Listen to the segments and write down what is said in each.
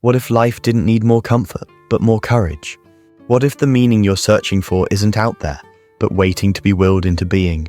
What if life didn't need more comfort, but more courage? What if the meaning you're searching for isn't out there, but waiting to be willed into being?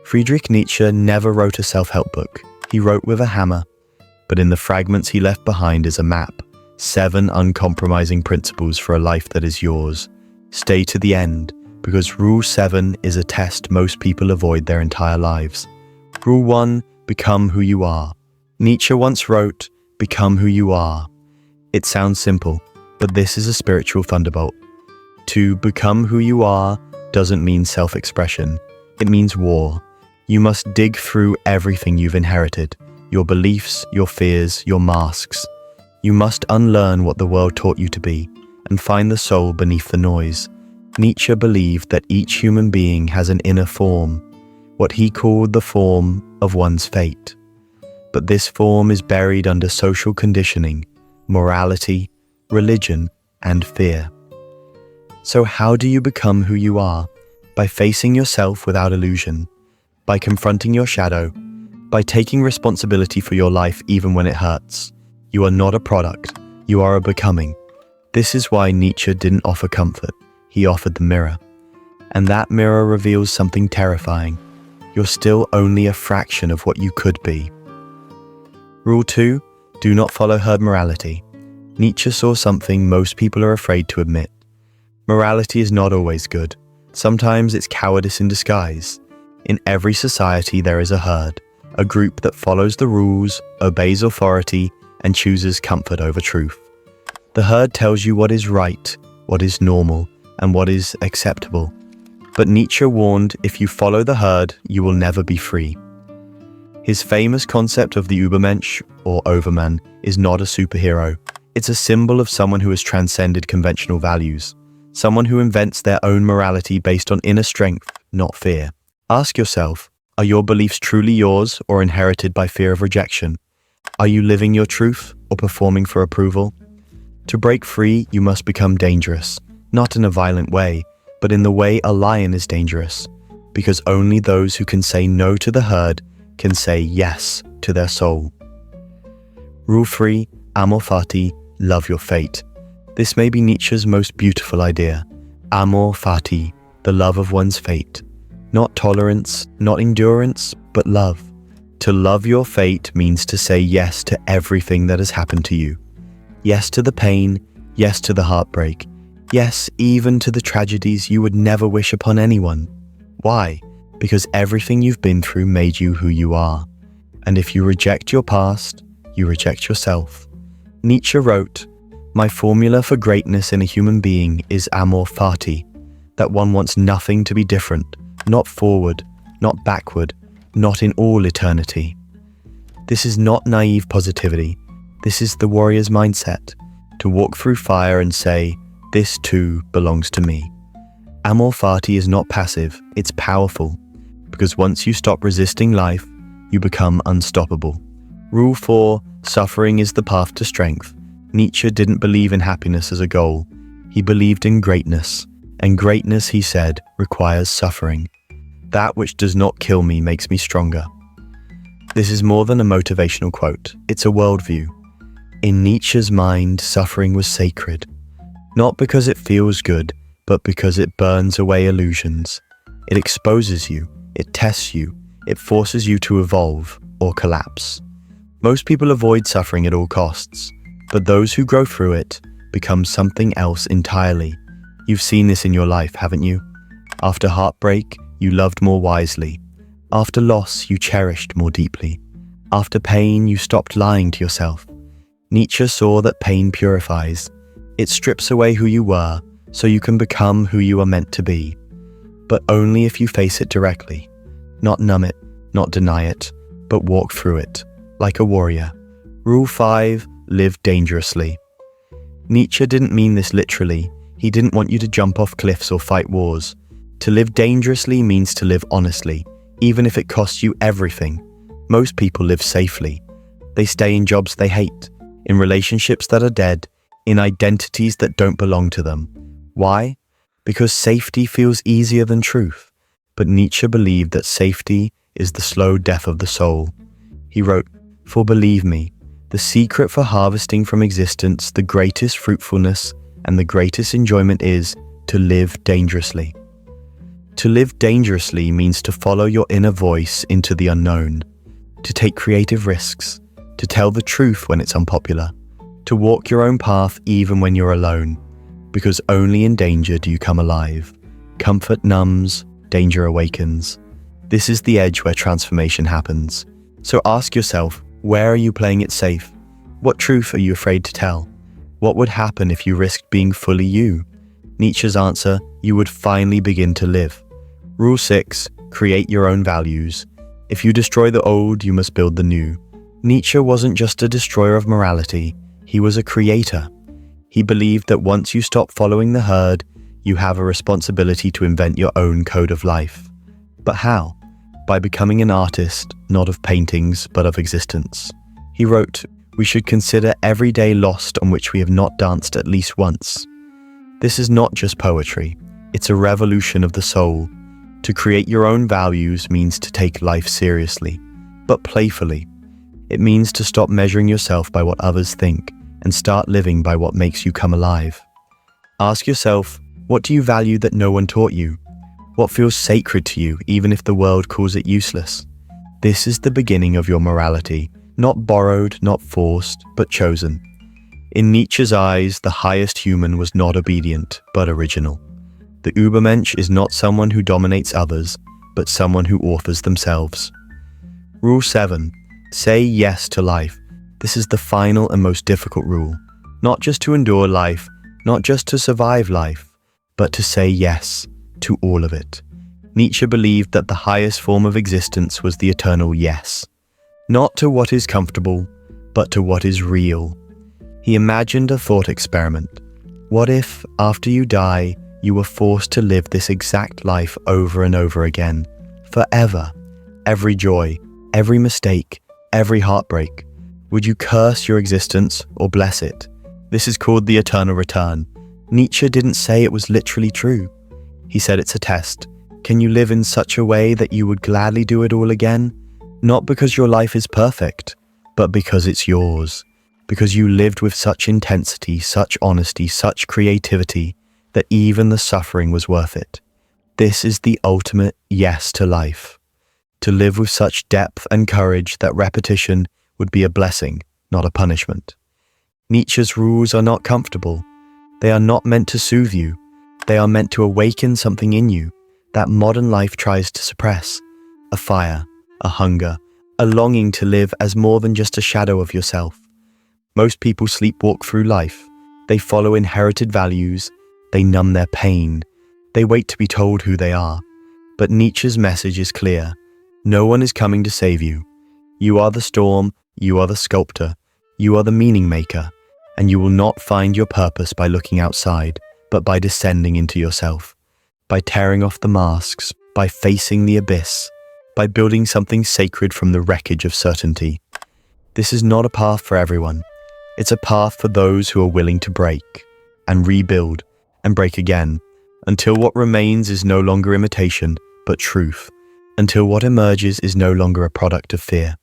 Friedrich Nietzsche never wrote a self-help book. He wrote with a hammer, but in the fragments he left behind is a map, 7 uncompromising principles for a life that is yours. Stay to the end, because Rule 7 is a test most people avoid their entire lives. Rule 1, become who you are. Nietzsche once wrote, "Become who you are." It sounds simple, but this is a spiritual thunderbolt. To become who you are doesn't mean self-expression. It means war. You must dig through everything you've inherited, your beliefs, your fears, your masks. You must unlearn what the world taught you to be and find the soul beneath the noise. Nietzsche believed that each human being has an inner form, what he called the form of one's fate. But this form is buried under social conditioning, morality, religion, and fear. So how do you become who you are? By facing yourself without illusion, by confronting your shadow, by taking responsibility for your life even when it hurts. You are not a product, you are a becoming. This is why Nietzsche didn't offer comfort, he offered the mirror. And that mirror reveals something terrifying. You're still only a fraction of what you could be. Rule 2, do not follow herd morality. Nietzsche saw something most people are afraid to admit. Morality is not always good. Sometimes it's cowardice in disguise. In every society there is a herd, a group that follows the rules, obeys authority, and chooses comfort over truth. The herd tells you what is right, what is normal, and what is acceptable. But Nietzsche warned, if you follow the herd, you will never be free. His famous concept of the Übermensch, or Overman, is not a superhero. It's a symbol of someone who has transcended conventional values. Someone who invents their own morality based on inner strength, not fear. Ask yourself, are your beliefs truly yours or inherited by fear of rejection? Are you living your truth or performing for approval? To break free, you must become dangerous, not in a violent way, but in the way a lion is dangerous, because only those who can say no to the herd can say yes to their soul. Rule 3, Amor fati, love your fate. This may be Nietzsche's most beautiful idea. Amor fati, the love of one's fate. Not tolerance, not endurance, but love. To love your fate means to say yes to everything that has happened to you. Yes to the pain, yes to the heartbreak, yes even to the tragedies you would never wish upon anyone. Why? Because everything you've been through made you who you are. And if you reject your past, you reject yourself. Nietzsche wrote, "My formula for greatness in a human being is amor fati, that one wants nothing to be different, not forward, not backward, not in all eternity." This is not naive positivity. This is the warrior's mindset, to walk through fire and say, "This too belongs to me." Amor fati is not passive, it's powerful, because once you stop resisting life, you become unstoppable. Rule 4, suffering is the path to strength. Nietzsche didn't believe in happiness as a goal. He believed in greatness, and greatness, he said, requires suffering. That which does not kill me makes me stronger. This is more than a motivational quote, it's a worldview. In Nietzsche's mind, suffering was sacred, not because it feels good, but because it burns away illusions. It exposes you, it tests you, it forces you to evolve or collapse. Most people avoid suffering at all costs, but those who grow through it become something else entirely. You've seen this in your life, haven't you? After heartbreak, you loved more wisely. After loss, you cherished more deeply. After pain, you stopped lying to yourself. Nietzsche saw that pain purifies. It strips away who you were, so you can become who you are meant to be. But only if you face it directly. Not numb it, not deny it, but walk through it, like a warrior. Rule 5, live dangerously. Nietzsche didn't mean this literally. He didn't want you to jump off cliffs or fight wars. To live dangerously means to live honestly, even if it costs you everything. Most people live safely. They stay in jobs they hate, in relationships that are dead, in identities that don't belong to them. Why? Because safety feels easier than truth. But Nietzsche believed that safety is the slow death of the soul. He wrote, "For believe me, The secret for harvesting from existence the greatest fruitfulness and the greatest enjoyment is to live dangerously. To live dangerously means to follow your inner voice into the unknown, to take creative risks, to tell the truth when it's unpopular, to walk your own path even when you're alone, because only in danger do you come alive. Comfort numbs, danger awakens. This is the edge where transformation happens. So ask yourself, where are you playing it safe? What truth are you afraid to tell? What would happen if you risked being fully you? Nietzsche's answer, you would finally begin to live. Rule 6, create your own values. If you destroy the old, you must build the new. Nietzsche wasn't just a destroyer of morality, he was a creator. He believed that once you stop following the herd, you have a responsibility to invent your own code of life. But how? By becoming an artist, not of paintings, but of existence. He wrote, "We should consider every day lost on which we have not danced at least once." This is not just poetry, it's a revolution of the soul. To create your own values means to take life seriously, but playfully. It means to stop measuring yourself by what others think and start living by what makes you come alive. Ask yourself, what do you value that no one taught you? What feels sacred to you even if the world calls it useless? This is the beginning of your morality, not borrowed, not forced, but chosen. In Nietzsche's eyes, the highest human was not obedient, but original. The Übermensch is not someone who dominates others, but someone who authors themselves. Rule 7. Say yes to life. This is the final and most difficult rule. Not just to endure life, not just to survive life, but to say yes to all of it. Nietzsche believed that the highest form of existence was the eternal yes. Not to what is comfortable, but to what is real. He imagined a thought experiment. What if, after you die, you were forced to live this exact life over and over again, forever? Every joy, every mistake, every heartbreak. Would you curse your existence or bless it? This is called the eternal return. Nietzsche didn't say it was literally true. He said it's a test. Can you live in such a way that you would gladly do it all again? Not because your life is perfect, but because it's yours. Because you lived with such intensity, such honesty, such creativity, that even the suffering was worth it. This is the ultimate yes to life. To live with such depth and courage that repetition would be a blessing, not a punishment. Nietzsche's rules are not comfortable. They are not meant to soothe you. They are meant to awaken something in you that modern life tries to suppress. A fire, a hunger, a longing to live as more than just a shadow of yourself. Most people sleepwalk through life. They follow inherited values. They numb their pain. They wait to be told who they are. But Nietzsche's message is clear. No one is coming to save you. You are the storm, you are the sculptor, you are the meaning maker, and you will not find your purpose by looking outside, but by descending into yourself, by tearing off the masks, by facing the abyss, by building something sacred from the wreckage of certainty. This is not a path for everyone. It's a path for those who are willing to break, and rebuild, and break again, until what remains is no longer imitation, but truth, until what emerges is no longer a product of fear,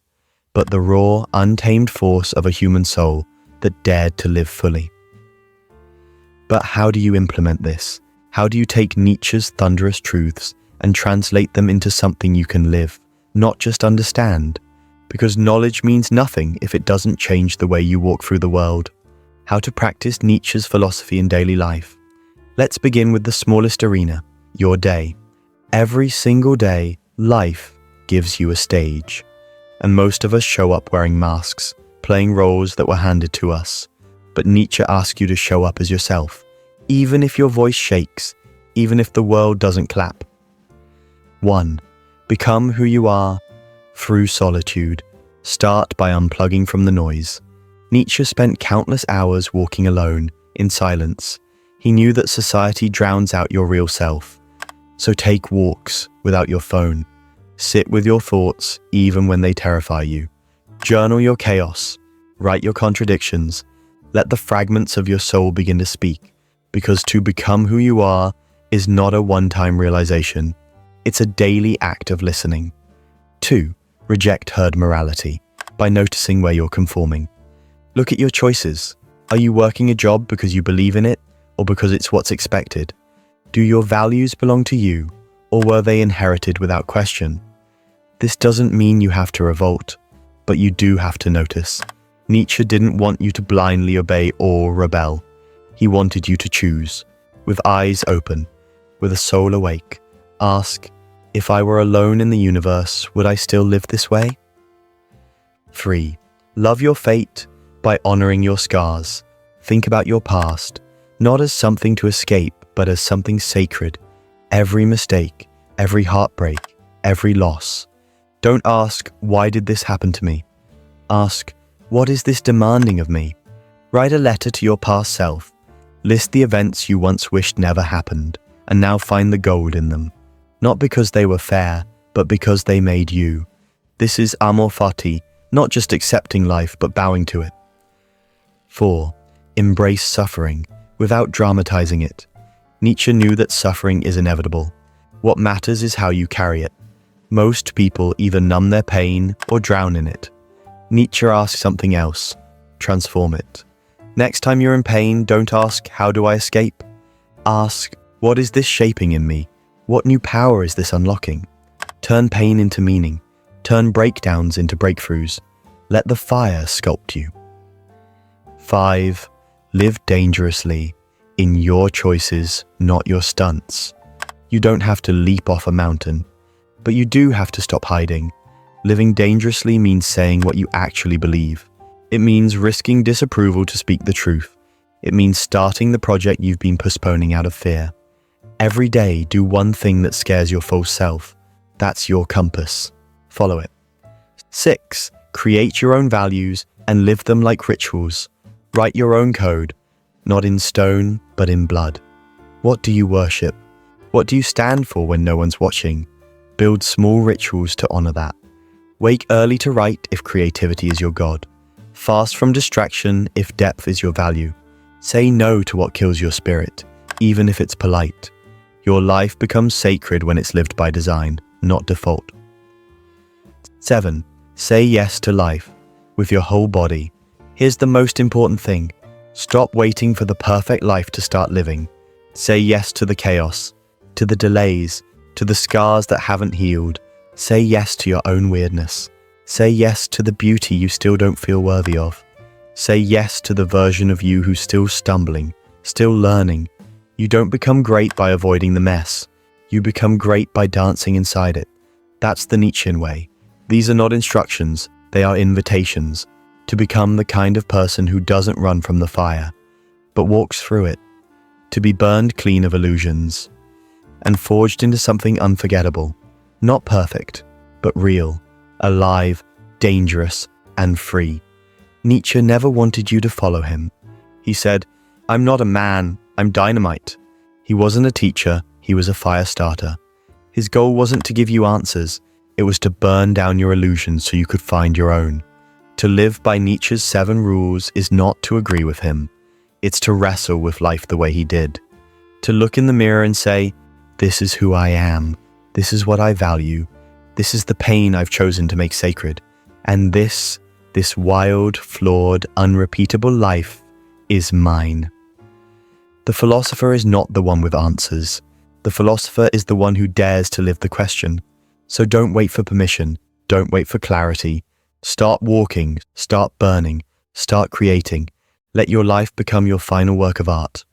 but the raw, untamed force of a human soul that dared to live fully. But how do you implement this? How do you take Nietzsche's thunderous truths and translate them into something you can live, not just understand? Because knowledge means nothing if it doesn't change the way you walk through the world. How to practice Nietzsche's philosophy in daily life. Let's begin with the smallest arena, your day. Every single day, life gives you a stage. And most of us show up wearing masks, playing roles that were handed to us. But Nietzsche asks you to show up as yourself, even if your voice shakes, even if the world doesn't clap. 1. Become who you are through solitude. Start by unplugging from the noise. Nietzsche spent countless hours walking alone, in silence. He knew that society drowns out your real self. So take walks without your phone. Sit with your thoughts even when they terrify you. Journal your chaos. Write your contradictions. Let the fragments of your soul begin to speak. Because to become who you are is not a one-time realization. It's a daily act of listening. 2. Reject herd morality by noticing where you're conforming. Look at your choices. Are you working a job because you believe in it or because it's what's expected? Do your values belong to you or were they inherited without question? This doesn't mean you have to revolt, but you do have to notice. Nietzsche didn't want you to blindly obey or rebel. He wanted you to choose, with eyes open, with a soul awake. Ask, if I were alone in the universe, would I still live this way? 3. Love your fate by honoring your scars. Think about your past, not as something to escape, but as something sacred. Every mistake, every heartbreak, every loss. Don't ask, why did this happen to me? Ask, what is this demanding of me? Write a letter to your past self. List the events you once wished never happened, and now find the gold in them. Not because they were fair, but because they made you. This is Amor fati, not just accepting life, but bowing to it. 4. Embrace suffering, without dramatizing it. Nietzsche knew that suffering is inevitable. What matters is how you carry it. Most people either numb their pain or drown in it. Nietzsche asked something else. Transform it. Next time you're in pain, don't ask, how do I escape? Ask, what is this shaping in me? What new power is this unlocking? Turn pain into meaning. Turn breakdowns into breakthroughs. Let the fire sculpt you. 5. Live dangerously, in your choices, not your stunts. You don't have to leap off a mountain, but you do have to stop hiding. Living dangerously means saying what you actually believe. It means risking disapproval to speak the truth. It means starting the project you've been postponing out of fear. Every day, do one thing that scares your false self. That's your compass. Follow it. 6. Create your own values and live them like rituals. Write your own code, not in stone, but in blood. What do you worship? What do you stand for when no one's watching? Build small rituals to honor that. Wake early to write if creativity is your god. Fast from distraction if depth is your value. Say no to what kills your spirit, even if it's polite. Your life becomes sacred when it's lived by design, not default. 7. Say yes to life, with your whole body. Here's the most important thing. Stop waiting for the perfect life to start living. Say yes to the chaos, to the delays, to the scars that haven't healed. Say yes to your own weirdness. Say yes to the beauty you still don't feel worthy of. Say yes to the version of you who's still stumbling, still learning. You don't become great by avoiding the mess. You become great by dancing inside it. That's the Nietzschean way. These are not instructions, they are invitations to become the kind of person who doesn't run from the fire, but walks through it, to be burned clean of illusions and forged into something unforgettable, not perfect, but real, alive, dangerous, and free. Nietzsche never wanted you to follow him. He said, I'm not a man, I'm dynamite. He wasn't a teacher, he was a fire starter. His goal wasn't to give you answers, it was to burn down your illusions so you could find your own. To live by Nietzsche's 7 rules is not to agree with him. It's to wrestle with life the way he did. To look in the mirror and say, this is who I am. This is what I value. This is the pain I've chosen to make sacred. And this wild, flawed, unrepeatable life is mine. The philosopher is not the one with answers. The philosopher is the one who dares to live the question. So don't wait for permission. Don't wait for clarity. Start walking, start burning, start creating. Let your life become your final work of art.